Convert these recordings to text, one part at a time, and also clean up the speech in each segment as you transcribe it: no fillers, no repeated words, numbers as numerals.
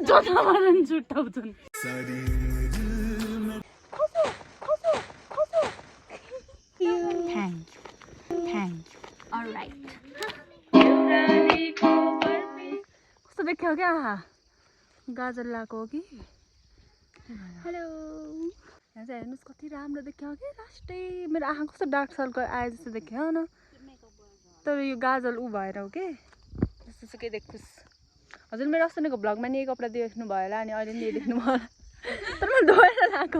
जनावरन छुट्याउँछन् कस्तो देख्यो क्या गाजर लगाएको हो कि हेलो यहाँ चाहिँ हेर्नुहोस् कति राम्रो देख्यो कि लास्टै मेरो आँखा कस्तो डार्क सर्कल आए जस्तो देख्यो न तर यो गाजर ऊ भएर हो कि जस्तो सुकै देखोस् हजुर मेरो अस्तिको भ्लगमा नि कपडा देख्नु भयो होला अनि अहिले नि देख्नु भयो होला तर मैले धोएर लगाएको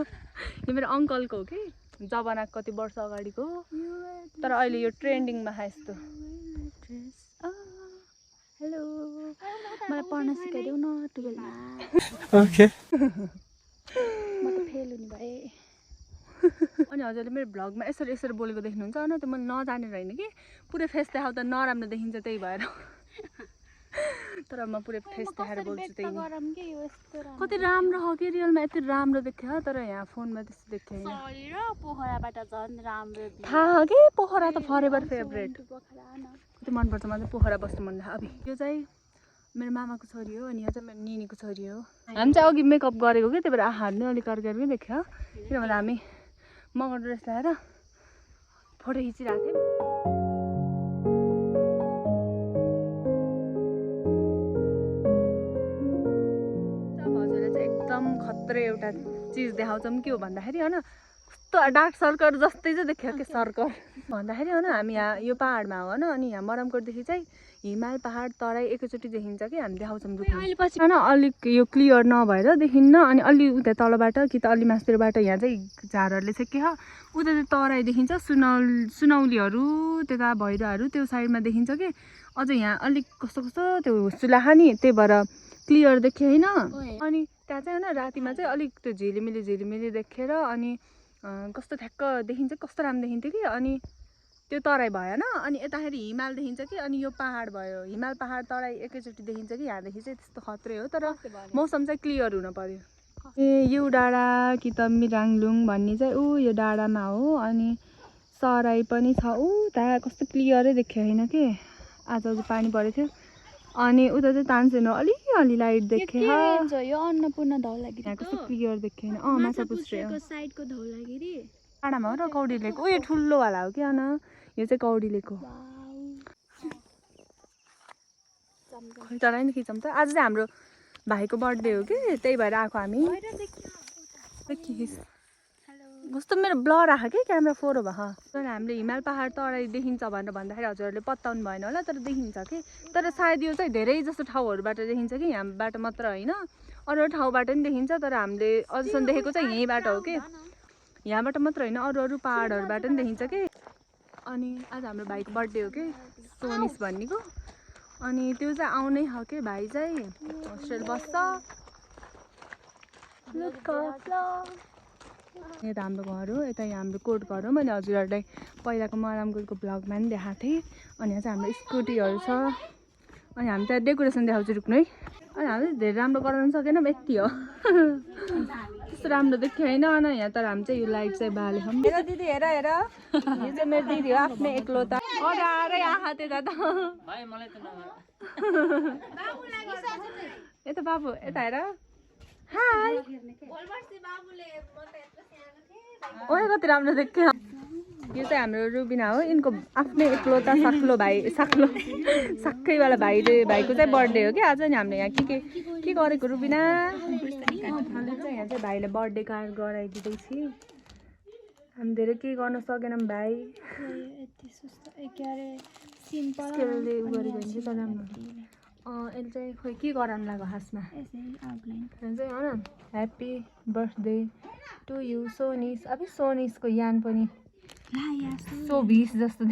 यो मेरो अङ्कलको हो कि जमाना कति वर्ष अगाडिको तर अहिले यो ट्रेन्डिङमा यस्तो हेलो मलाई पढ्न सिकाइदेऊ न 12 मा ओके म त फेल हुने भए अनि हजुरले मेरो भ्लगमा यसरी बोलेको देख्नुहुन्छ न त्यो मैले नजानेर होइन कि पुरै फेस देखाउँदा नराम्रो देखिन्छ त्यही भएर तर म पुरै फेस देखाएर बोल्छु त्यही कति राम्रो हो कि रियलमा यति राम्रो देख्यो तर यहाँ फोनमा त्यस्तो देख्यो हैन पोखराबाट झन् राम्रो थाहा कि पोखरा त फरेभर फेभरेट कति मनपर्छ मलाई पोखरा बस्नु मन लाग्यो अब यो चाहिँ मेरो मामाको छोरी हो अनि यो चाहिँ मेरो निनीको छोरी हो हामी चाहिँ अघि मेकअप गरेको कि त्यही भएर आहाहरू नि अलिक अर्कै देख्यो किनभने हामी मगर ड्रेस लगाएर फोटो खिचिरहेको थियौँ एकदम खत्रै एउटा चिज देखाउँछौँ के हो भन्दाखेरि होइन कस्तो डार्क सर्कल जस्तै चाहिँ देख्यो कि सर्कल भन्दाखेरि होइन हामी यहाँ यो पाहाडमा हो होइन अनि यहाँ मरमकोटदेखि चाहिँ हिमाल पाहाड तराई एकैचोटि देखिन्छ कि हामी देखाउँछौँ अहिले पछि होइन अलिक यो क्लियर नभएर देखिन्न अनि अलि उता तलबाट कि त अलि मास्तिरबाट यहाँ चाहिँ झारहरूले चाहिँ के हो उता चाहिँ तराई देखिन्छ सुनौलीहरू त्यता भैरहरू त्यो साइडमा देखिन्छ कि अझ यहाँ अलिक कस्तो त्यो सुलाखा नि त्यही भएर क्लियर देख्यो होइन अनि त्यहाँ चाहिँ होइन रातिमा चाहिँ अलिक त्यो झिलिमिली देखेर अनि कस्तो ठ्याक्क देखिन्छ कस्तो राम्रो देखिन्थ्यो कि अनि त्यो तराई भएन अनि यताखेरि हिमाल देखिन्छ कि अनि यो पाहाड भयो हिमाल पाहाड तराई एकैचोटि देखिन्छ कि यहाँदेखि चाहिँ त्यस्तो खत्रै हो तर मौसम चाहिँ क्लियर हुन पर्यो ए यो डाँडा कि त मिराङलुङ भन्ने चाहिँ ऊ यो डाँडामा हो अनि सराई पनि छ ऊ त्यहाँ कस्तो क्लियरै देख्यो होइन कि आज पानी परेको थियो अनि उता चाहिँ तानसेन अलि लाइट देख्यो यो अन्नपूर्ण धौलागिरी यहाँ कस्तो क्लियर देख्यो होइन माछापुच्छ्रेको साइडको धौलागिरी डाँडामा हो र कौडी लेक उयो ठुलोवाला हो क्या न यो चाहिँ कौडी लेक हो खै तर नि खिचौँ त आज चाहिँ हाम्रो भाइको बर्थडे हो कि त्यही भएर आएको हामी कस्तो मेरो ब्लर आएको कि क्यामेरा फोर हो भयो तर हामीले हिमाल पाहाड तराई देखिन्छ भनेर भन्दाखेरि हजुरहरूले पत्ताउनु भएन होला तर देखिन्छ कि तर सायद यो चाहिँ धेरै जस्तो ठाउँहरूबाट देखिन्छ कि यहाँबाट मात्र होइन अरू ठाउँबाट पनि देखिन्छ तर हामीले अझसम्म देखेको चाहिँ यहीँबाट हो कि यहाँबाट मात्र होइन अरू पाहाडहरूबाट पनि देखिन्छ कि अनि आज हाम्रो भाइको बर्थडे हो कि सोनिस भन्नेको अनि त्यो चाहिँ आउनै हो कि भाइ चाहिँ होस्टेल बस्छ यता हाम्रो घर हो यता हाम्रो कोट घर हो मैले हजुरहरूलाई पहिलाको मरामगढको भ्लगमा पनि देखाएको थिएँ अनि यहाँ चाहिँ हाम्रो स्कुटीहरू छ अनि हामी त्यहाँ डेकोरेसन देखाउँछु रुक्नु है अनि हामीले धेरै राम्रो गराउनु सकेन यति हो त्यस्तो राम्रो देख्यो होइन अनि यहाँ तर हामी चाहिँ यो लाइट चाहिँ बालेछौँ हेर दिदी हेर यो चाहिँ मेरो दिदी हो आफ्नै एक्लोता अरे आँखा त्यता त यता बाबु यता हेर हाई ओए कति राम्रो देख्यो यो चाहिँ हाम्रो रुबिना हो यिनको आफ्नै एक्लोता साक्कैवाला भाइको चाहिँ बर्थडे हो कि आज नि हामीले यहाँ के गरेको रुबिना चाहिँ यहाँ चाहिँ भाइलाई बर्थडे कार्ड गराइदिँदैछु हामी धेरै केही गर्न सकेनौँ भाइ यसले चाहिँ खोइ के गराउनु लाग्यो खासमा चाहिँ हो न happy birthday to you Sonis अब सोनिसको यान पनि सोभिस जस्तो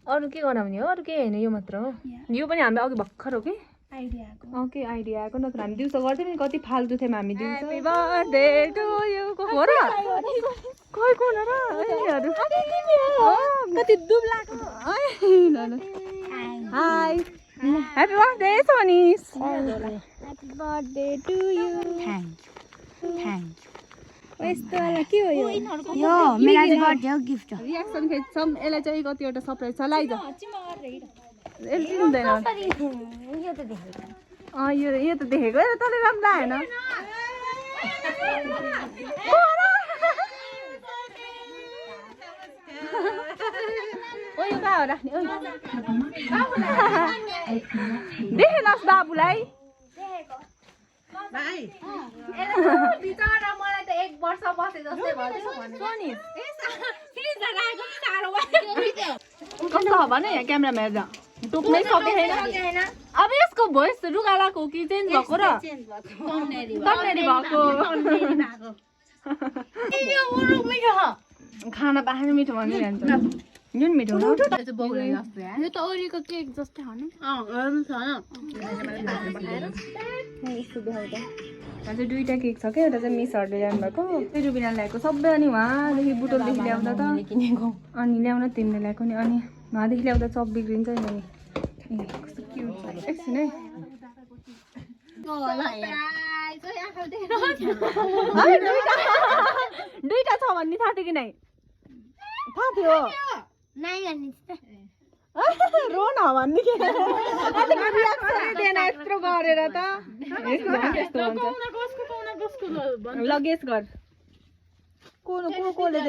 अरू के गराउने हो अरू केही होइन यो मात्र हो यो पनि हामीले अघि भर्खर हो कि के आइडिया आएको नत्र हामी दिउँसो गर्थ्यौँ नि कति फाल्तु थियौँ हामी दिउँसो कति दुब्लाको hi happy birthday Sonis happy birthday to you thank यस्तो वाला के हो यो मेरो आज बर्थडे हो गिफ्ट रियाक्सन खेच्छौँ यसलाई चाहिँ कतिवटा सरप्राइज छ लाइज यसले हुँदैन यो त देखेको तर राम्रो आएन ओ यो कहाँ हो राख्ने देखेनस् बाबुलाई बिचरा मलाई त 1 वर्ष बसे जस्तै भयो कस्तो हो भने यहाँ क्यामेरामा हेर्दा टोक्नै सकेन अब यसको भोइस रुगालाको कि चेन्ज भएको र तन्नेरी भएको खाना पाएन मिठो भनिरहन्छ जुन मिठो हो यो त ओरीको केक जस्तै हो नि हजुर दुईटा केक छ क्या एउटा चाहिँ मिसहरूले ल्याउनुभएको मेरो बिना ल्याएको सबै अनि उहाँदेखि बुटोलदेखि ल्याउँदा त अनि ल्याउन तिमीले ल्याएको नि अनि उहाँदेखि ल्याउँदा चप बिग्रिन्छ नि कस्तो क्युट छ एकछिन है दुईटा छ भन्ने थाहा थियो कि नै थाहा थियो रोन भन्ने के यत्रो गरेर त लगेज गर कसले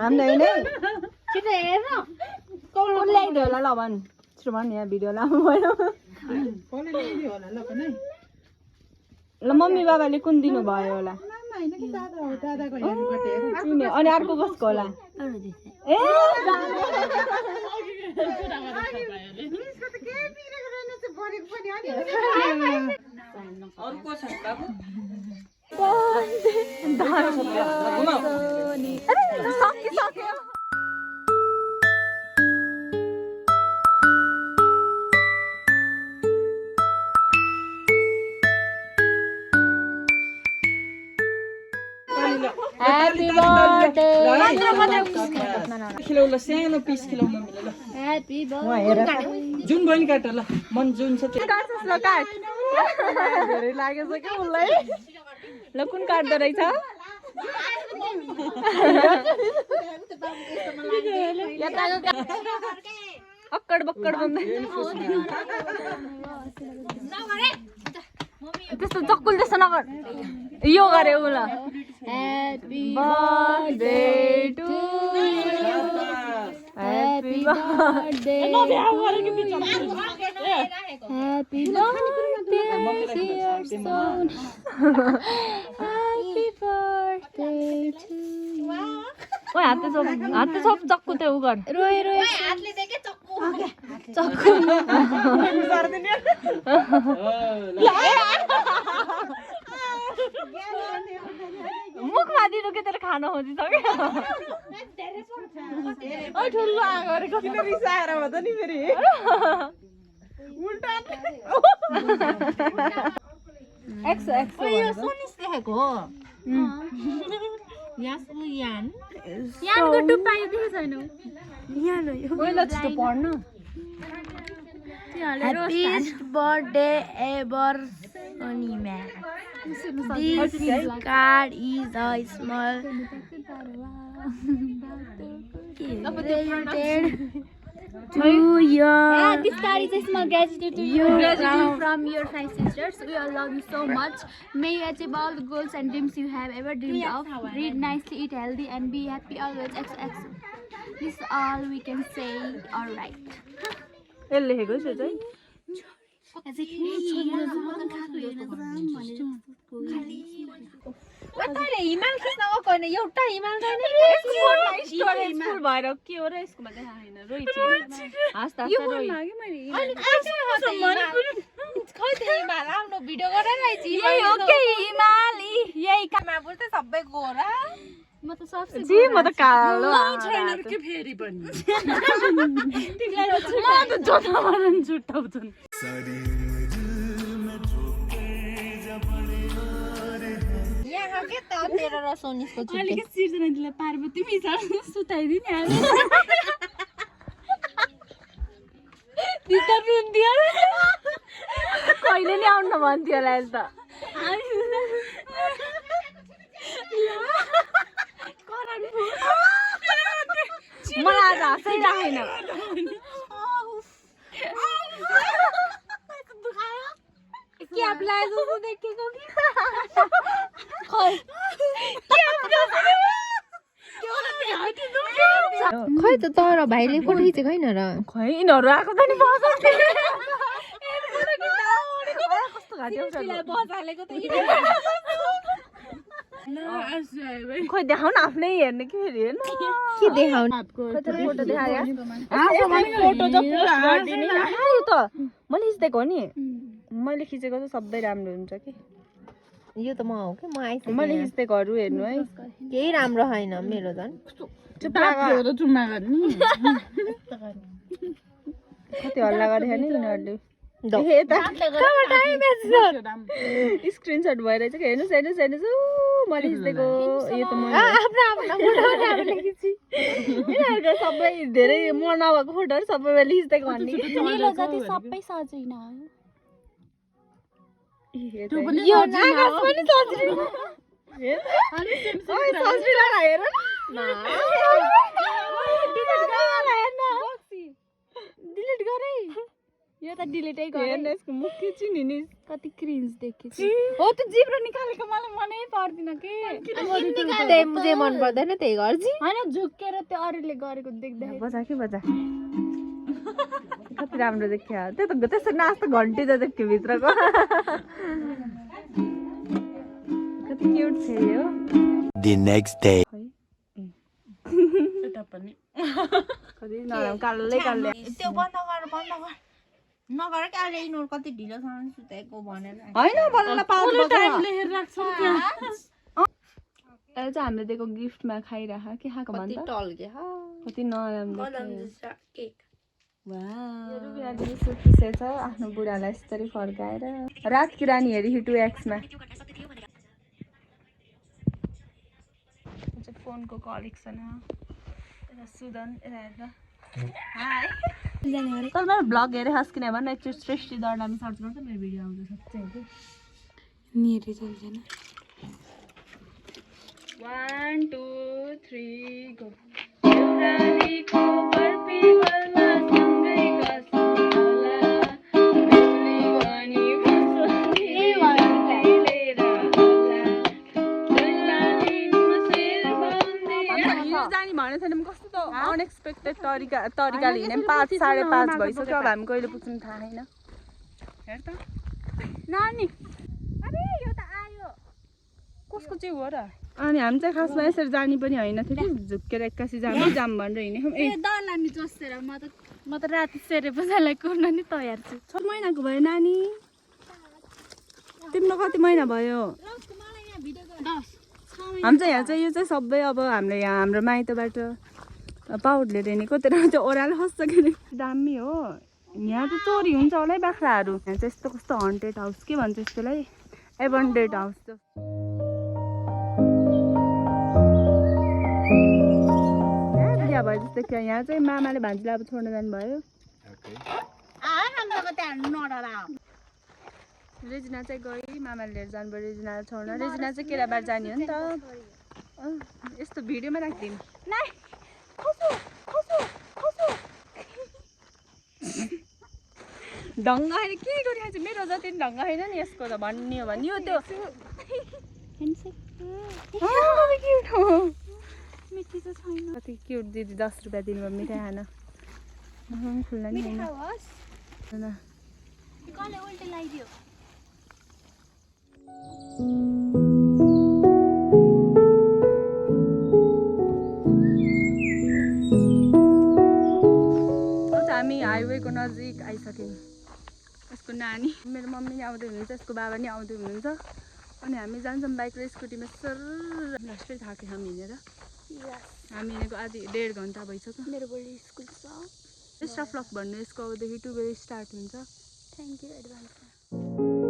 हामीलाई नै कसले ल्याइदियो होला ल भन् छिटो भन् यहाँ भिडियो लामो भयो ल मम्मी बाबाले कुन दिनु भयो होला अनि अर्को कसको होला ए सक्यो Happy birthday. खिलाउला सानो पिस खिलाउ मम्मीले ल Happy birthday. जुन बहिनी काट ल मन जुन छ त्यो काट्छस् ल काट धेरै लागेछ क्या उसलाई ल कुन काट्दो रहेछ अक्कड बक्कड भन्दै त्यस्तो चक्कुल जस्तो नगर यो गरे उ ल Happy birthday to you Happy birthday. Happy birthday, dear son. Happy birthday to you. ओए हात सब चक्कु त्यो उ गर रोए हातले देखे चक्कु चक्कु मुखमा दिनु के तर खान खोजिसक्यो ठुलो आगरेको किन रिसाएर हो त नि फेरि उल्टा एक्स यो सोनिस देखेको हो यासु यान यानको टुप्पा यो देखेको छैन यहाँ ल पहिला छिटो पढ्नु Happiest birthday ever, Sonima. This card is a small related to your This card is a small gratitude to you from your 5 sisters. We all love you so much. May you achieve all the goals and dreams you have ever dreamed of. Read nicely, eat healthy, and be happy always. XX. This is all we can say. All right. यसले लेखेको छ चाहिँ हिमाल खिच्न गएको होइन एउटा हिमाल स्टोरेज फुल भएर के हो र यसकोमा देखा छैन रोइछि हाँस्दा रोइ हिमाल आफ्नो भिडियो गरेर यही हो के हिमाली यही कामा बोल्दै सबै गोरा म त सबसे जी म त कालो के फेरि पनि म त जताबाट छुट्टाउँछन् यहाँ के त तेरो र सोनिसको छुट्टी अलिकति सिर्जना दिलाई पार्वती मिसाल सुताइदिने हाल्नु भित्र रुन्थ्यो कहिले नि आउनु भन्थ्यो होला त मलाई आज हाँसै राखेन लाए जस्तो देखेको कि खै त तर भाइले फोटो खिचेको होइन र खै यिनीहरू आएको त नि बजारले कस्तो घाँटी बजालेको त खोइ देखाउ न आफ्नै हेर्ने कि फेरि हेर्नु के देखाउने फोटो देखायो फोटो त यो त मैले खिचेको हो नि मैले खिचेको त सबै राम्रो हुन्छ कि यो त म हो कि म आइसकेँ मैले खिचेकोहरू हेर्नु है केही राम्रो छैन मेरो झन् कति हल्ला गरेको नि यिनीहरूले स्क्रिनसट भइरहेछ कि हेर्नुहोस् हेर्नुहोस् हेर्नुहोस् मैले खिचेको यो त यिनीहरूको सबै धेरै म नभएको फोटोहरू सबै मैले खिचेको भन्ने मेरो जति सबै सजिन यो नागस पनि डिलिट गरे यो त डिलिटै गरे हेर्न यसको मुख के चिनिनी कति क्रिन्ज देखेछु हो त जिब्रो निकालेको मलाई मनै पर्दैन के जे मन पर्दैन त्यही गर्छ हैन झुक्केर त्यो अरूले गरेको देख्दै बजा कि बजा कति राम्रो देखियो त्यो त त्यसरी नाच्दा घन्टी त देख्यो भित्रको कति क्युट छ यो The next day. यता पनि कति नराम्रो कालै कालै त्यो बन्द गर नगर कि अहिले यिनीहरू कति ढिलोसँग सुतेको भनेर हैन बल्ल पाउनु टाइम लेखेर राख्छ त्यहाँ अहिले चाहिँ हामीले दिएको गिफ्टमा खाइराख के खाएको भन्छ टल्के कति नराम्रो केक सुकिसकेछ आफ्नो बुढालाई यसरी फर्काएर रात कि रानी हेरी हिटु एक्समा फोनको कलेक्सन यता सुदन यता हेर्दा हाई तर मेरो ब्लग हेरेँ खास किन भने सृष्टि दर्डामा सर्च गर्छ मेरो भिडियो आउँछ सच्चै कि निरे चल्दैन 1 2 3 गो एउटालीको बर्पीवलमा सँगै गसौँ होला बिजुली पनि बसोली लिएर होला दुलालीमा शेरबन्दी हिँड्नु जाने भनेको छैन कस्तो त अनएक्सपेक्टेड तरिकाले हिँड्ने 5 5:30 भइसक्यो अब हामी कहिले पुग्छौँ थाहा छैन हेर त नानी अरे यो त आयो कसको चाहिँ हो र अनि हामी चाहिँ खासमा यसरी जाने पनि होइन थियो कि झुक्केर एक्कासी जाम भनेर हिँडेको ए दलानी जसेर म त राति सेरे बजालाई कुर्न नि तयार छु 6 महिनाको भयो नानी तिम्रो कति महिना भयो हामी चाहिँ यहाँ चाहिँ यो चाहिँ सबै अब हामीले यहाँ हाम्रो माइतबाट पाउडले रेनेको त्यो ओह्रालो खस्छ के अरे दामी हो यहाँ त चोरी हुन्छ होला है बाख्राहरू यहाँ चाहिँ यस्तो कस्तो हन्टेड हाउस के भन्छ यस्तोलाई एबन्डेड हाउस त बिहा भयो जस्तो क्या यहाँ चाहिँ मामाले भान्जीलाई अब छोड्न जानुभयो रेजिना चाहिँ गई मामाले लिएर जानुभयो रेजिनालाई छोड्न रेजिना चाहिँ केराबार जाने हो नि त यस्तो भिडियोमा राखिदिनु ढङ्ग होइन के गरिरहेको छ मेरो जति पनि ढङ्ग छैन नि यसको त भन्ने हो भने यो त्यो कति क्युट दिदी 10 रुपियाँ दिनुभयो मिठाई खान खुल्ला नि होइन हामी हाइवेको नजिक आइसक्यौँ यसको नानी मेरो मम्मी नि आउँदै हुनुहुन्छ यसको बाबा नि आउँदै हुनुहुन्छ अनि हामी जान्छौँ बाइक र स्कुटीमा सर लास्टै थाकेँ हामी हिँडेर हामी हिँडेको आधी 1.5 घन्टा भइसक्यो मेरो भोलि स्कुल छ बेस्ट अफ लक भन्नु यसको अबदेखि 2 बजे स्टार्ट हुन्छ थ्याङ्क यू एडभान्समा